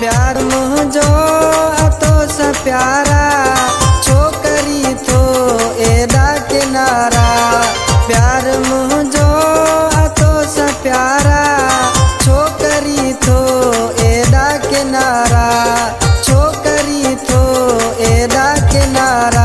प्यार मुझो तो सा प्यारा छोकरी थो एदा किनारा। प्यार मुझो तो सा प्यारा छोकरी थो एदा किनारा। छोकरी थो एदा किनारा।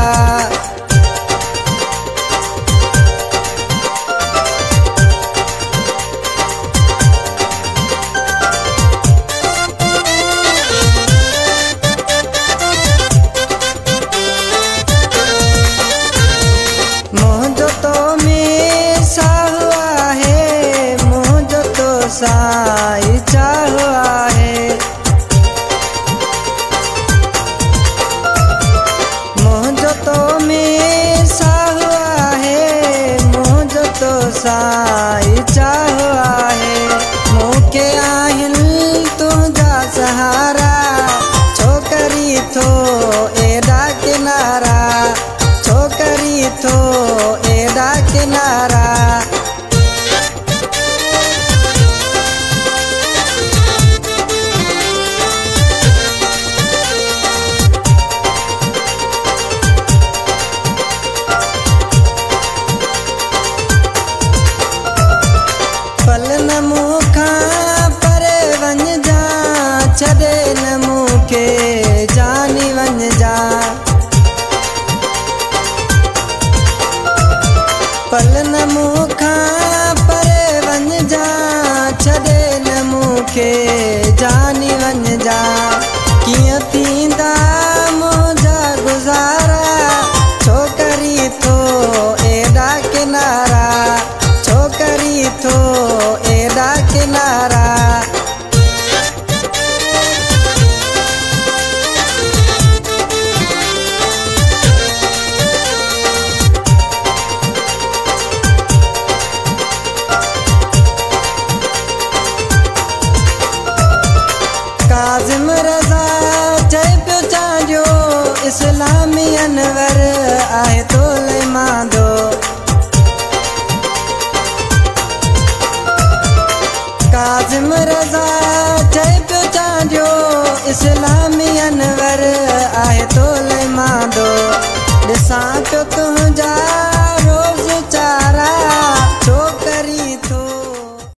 साई चाहुआ है मुझो तो में साहुआ है। मुझो तो साई चाहुआ है। मुके आहिल तुझा सहारा छोकरी थो एदा किनारा। छोकरी थो एदा किनारा। पल न मुखा परे वन जा छदे न मुखे जानी वन जा। पल न मुखा परे वन जा छदे न मुखे जानी वन जा। किया थी